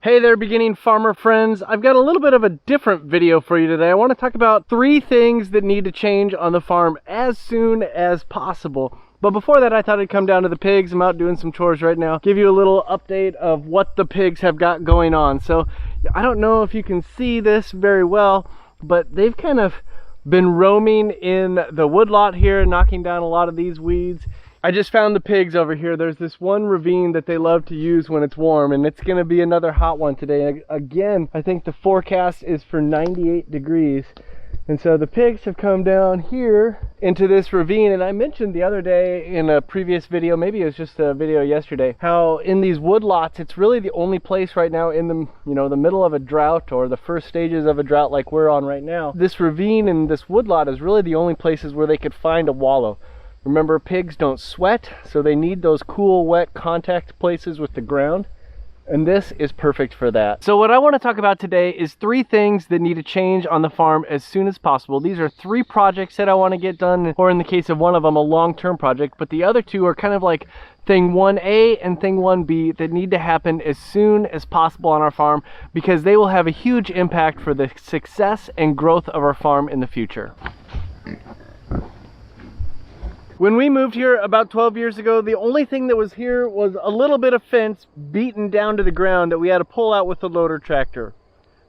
Hey there, beginning farmer friends. I've got a little bit of a different video for you today. I want to talk about 3 things that need to change on the farm as soon as possible. But before that, I thought I'd come down to the pigs. I'm out doing some chores right now. Give you a little update of what the pigs have got going on. So I don't know if you can see this very well, but they've kind of been roaming in the woodlot here, knocking down a lot of these weeds. I just found the pigs over here. There's this one ravine that they love to use when it's warm, and it's going to be another hot one today. Again, I think the forecast is for 98 degrees. And so the pigs have come down here into this ravine, and I mentioned the other day in a previous video, maybe it was just a video yesterday, how in these woodlots it's really the only place right now in the, the middle of a drought or the first stages of a drought like we're on right now. This ravine and this woodlot is really the only places where they could find a wallow. Remember, pigs don't sweat, so they need those cool, wet contact places with the ground. And this is perfect for that. So what I want to talk about today is 3 things that need to change on the farm as soon as possible. These are 3 projects that I want to get done, or in the case of one of them, a long-term project, but the other 2 are kind of like thing 1A and thing 1B that need to happen as soon as possible on our farm, because they will have a huge impact for the success and growth of our farm in the future. When we moved here about 12 years ago, the only thing that was here was a little bit of fence beaten down to the ground that we had to pull out with the loader tractor.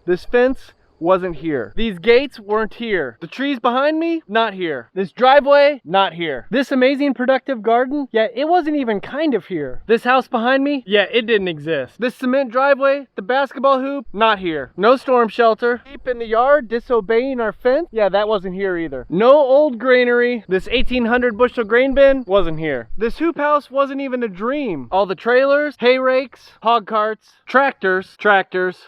This fence wasn't here. These gates weren't here. The trees behind me, not here. This driveway, not here. This amazing productive garden, yeah, it wasn't even kind of here. This house behind me, yeah, it didn't exist. This cement driveway, the basketball hoop, not here. No storm shelter. Sheep in the yard disobeying our fence, yeah, that wasn't here either. No old granary. This 1800 bushel grain bin wasn't here. This hoop house wasn't even a dream. All the trailers, hay rakes, hog carts, tractors,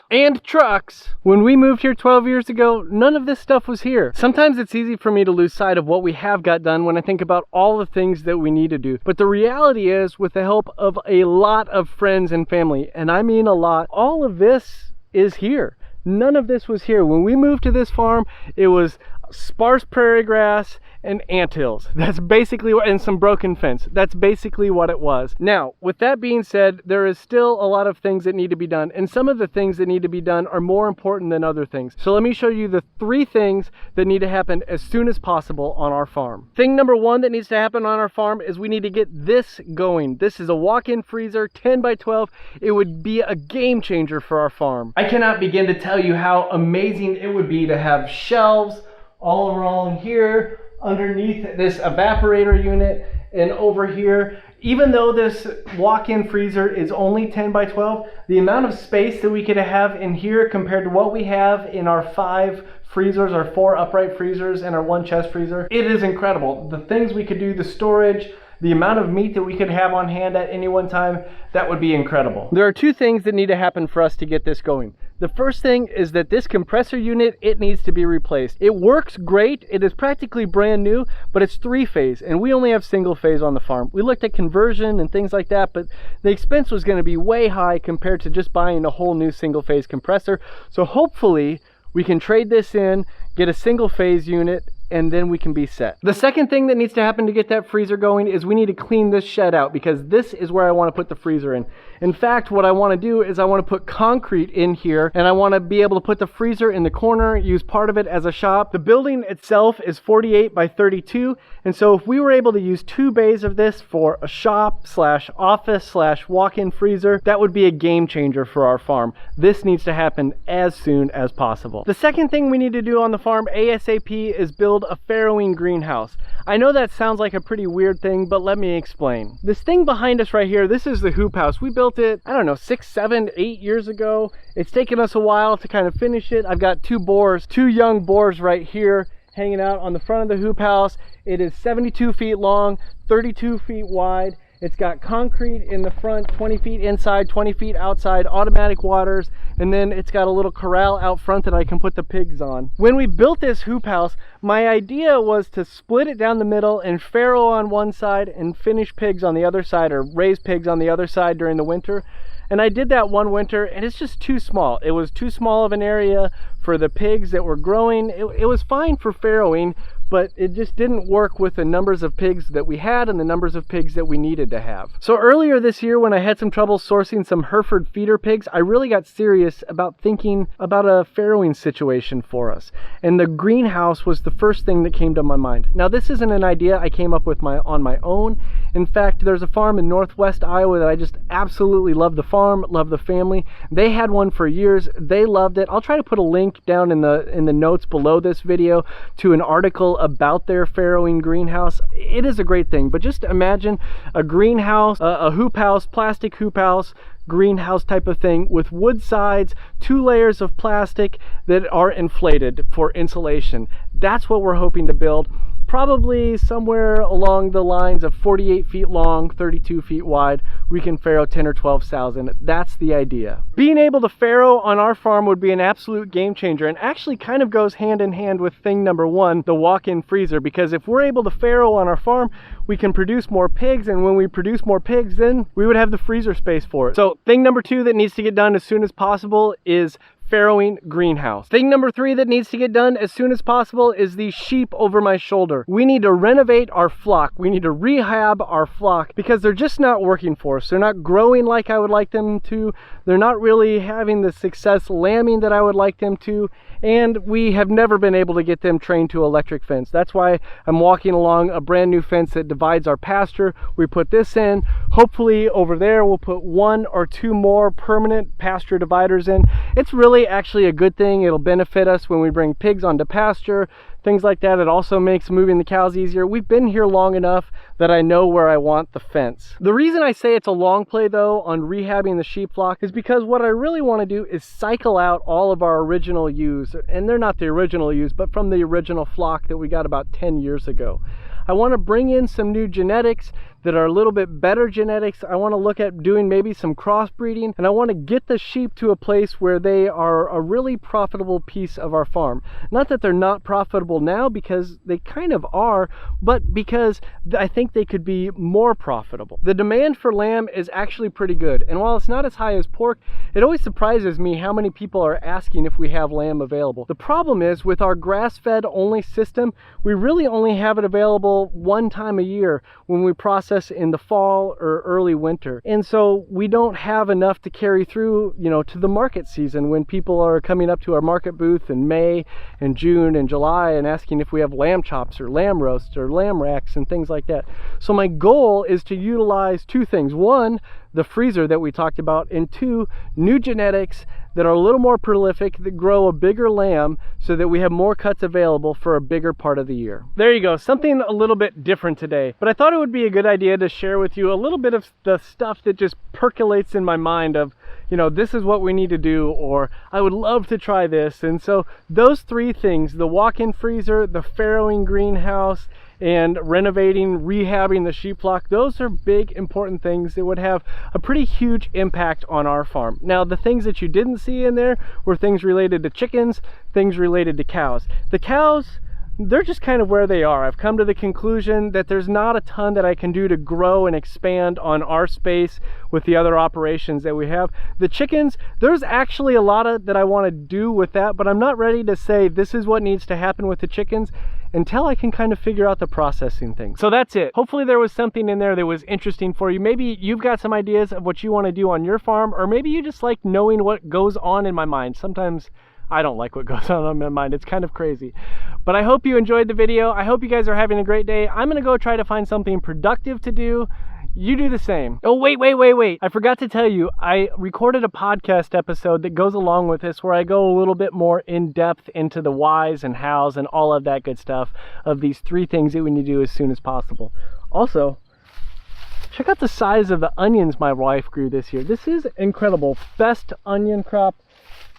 and trucks. When we moved here 12 years ago, none of this stuff was here. Sometimes it's easy for me to lose sight of what we have got done when I think about all the things that we need to do. But the reality is, with the help of a lot of friends and family, and I mean a lot, all of this is here. None of this was here. When we moved to this farm, it was sparse prairie grass and anthills. That's basically what, and some broken fence. That's basically what it was. Now, with that being said, there is still a lot of things that need to be done, and some of the things that need to be done are more important than other things. So let me show you the 3 things that need to happen as soon as possible on our farm. Thing number 1 that needs to happen on our farm is we need to get this going. This is a walk-in freezer, 10 by 12. It would be a game changer for our farm. I cannot begin to tell you how amazing it would be to have shelves all around here, underneath this evaporator unit, and over here. Even though this walk-in freezer is only 10 by 12, the amount of space that we could have in here compared to what we have in our 5 freezers, our 4 upright freezers, and our 1 chest freezer, it is incredible. The things we could do, the storage, the amount of meat that we could have on hand at any one time, that would be incredible. There are 2 things that need to happen for us to get this going. The first thing is that this compressor unit, it needs to be replaced. It works great. It is practically brand new, but it's 3-phase, and we only have single phase on the farm. We looked at conversion and things like that, but the expense was going to be way high compared to just buying a whole new single phase compressor. So hopefully we can trade this in, get a single phase unit, and then we can be set. The second thing that needs to happen to get that freezer going is we need to clean this shed out, because this is where I want to put the freezer in. In fact, what I want to do is I want to put concrete in here, and I want to be able to put the freezer in the corner, use part of it as a shop. The building itself is 48 by 32, and so if we were able to use 2 bays of this for a shop slash office slash walk-in freezer, that would be a game changer for our farm. This needs to happen as soon as possible. The second thing we need to do on the farm ASAP is build a farrowing greenhouse. I know that sounds like a pretty weird thing, but let me explain. This thing behind us right here, this is the hoop house. We built it, I don't know, 6, 7, 8 years ago. It's taken us a while to kind of finish it. I've got 2 boars, 2 young boars right here hanging out on the front of the hoop house. It is 72 feet long, 32 feet wide. It's got concrete in the front, 20 feet inside, 20 feet outside, automatic waters, and then it's got a little corral out front that I can put the pigs on. When we built this hoop house, my idea was to split it down the middle and farrow on one side and finish pigs on the other side, or raise pigs on the other side during the winter. And I did that one winter, and it's just too small. It was too small of an area for the pigs that were growing. It was fine for farrowing, but it just didn't work with the numbers of pigs that we had and the numbers of pigs that we needed to have. So earlier this year, when I had some trouble sourcing some Hereford feeder pigs, I really got serious about thinking about a farrowing situation for us. And the greenhouse was the first thing that came to my mind. Now, this isn't an idea I came up with on my own. In fact, there's a farm in northwest Iowa that I just absolutely love the farm, love the family. They had one for years. They loved it. I'll try to put a link down in the notes below this video to an article about their farrowing greenhouse. It is a great thing, but just imagine a greenhouse, a hoop house, plastic hoop house, greenhouse type of thing with wood sides, 2 layers of plastic that are inflated for insulation. That's what we're hoping to build. Probably somewhere along the lines of 48 feet long, 32 feet wide, we can farrow 10 or 12 sows in it. That's the idea. Being able to farrow on our farm would be an absolute game changer, and actually kind of goes hand in hand with thing number 1, the walk-in freezer, because if we're able to farrow on our farm, we can produce more pigs, and when we produce more pigs, then we would have the freezer space for it. So thing number 2 that needs to get done as soon as possible is farrowing greenhouse. Thing number 3 that needs to get done as soon as possible is the sheep over my shoulder. We need to renovate our flock. We need to rehab our flock because they're just not working for us. They're not growing like I would like them to. They're not really having the success lambing that I would like them to. And we have never been able to get them trained to electric fence. That's why I'm walking along a brand new fence that divides our pasture. We put this in. Hopefully over there we'll put 1 or 2 more permanent pasture dividers in. It's really actually a good thing. It'll benefit us when we bring pigs onto pasture, things like that. It also makes moving the cows easier. We've been here long enough that I know where I want the fence. The reason I say it's a long play though on rehabbing the sheep flock is because what I really want to do is cycle out all of our original ewes, and they're not the original ewes, but from the original flock that we got about 10 years ago. I want to bring in some new genetics that are a little bit better genetics. I want to look at doing maybe some crossbreeding, and I want to get the sheep to a place where they are a really profitable piece of our farm. Not that they're not profitable now, because they kind of are, but because I think they could be more profitable. The demand for lamb is actually pretty good, and while it's not as high as pork, it always surprises me how many people are asking if we have lamb available. The problem is with our grass-fed only system, we really only have it available 1 time a year when we process in the fall or early winter. And so we don't have enough to carry through, to the market season when people are coming up to our market booth in May and June and July and asking if we have lamb chops or lamb roasts or lamb racks and things like that. So my goal is to utilize 2 things. 1, the freezer that we talked about, and 2, new genetics that are a little more prolific, that grow a bigger lamb so that we have more cuts available for a bigger part of the year. There you go, something a little bit different today. But I thought it would be a good idea to share with you a little bit of the stuff that just percolates in my mind of, this is what we need to do, or I would love to try this. And so those 3 things, the walk-in freezer, the farrowing greenhouse, and renovating, rehabbing the sheep flock, those are big, important things that would have a pretty huge impact on our farm. Now, the things that you didn't see in there were things related to chickens, things related to cows. The cows, they're just kind of where they are. I've come to the conclusion that there's not a ton that I can do to grow and expand on our space with the other operations that we have. The chickens, there's actually a lot that I want to do with that, but I'm not ready to say this is what needs to happen with the chickens until I can kind of figure out the processing thing. So that's it. Hopefully there was something in there that was interesting for you. Maybe you've got some ideas of what you want to do on your farm, or maybe you just like knowing what goes on in my mind. Sometimes I don't like what goes on in my mind. It's kind of crazy. But I hope you enjoyed the video. I hope you guys are having a great day. I'm gonna go try to find something productive to do. You do the same. Oh, wait. I forgot to tell you, I recorded a podcast episode that goes along with this where I go a little bit more in depth into the whys and hows and all of that good stuff of these 3 things that we need to do as soon as possible. Also, check out the size of the onions my wife grew this year. This is incredible. Best onion crop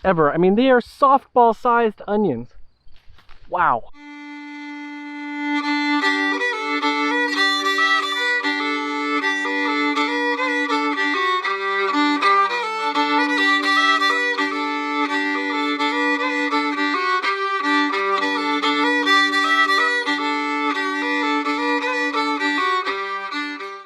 ever. I mean, they are softball sized onions. Wow.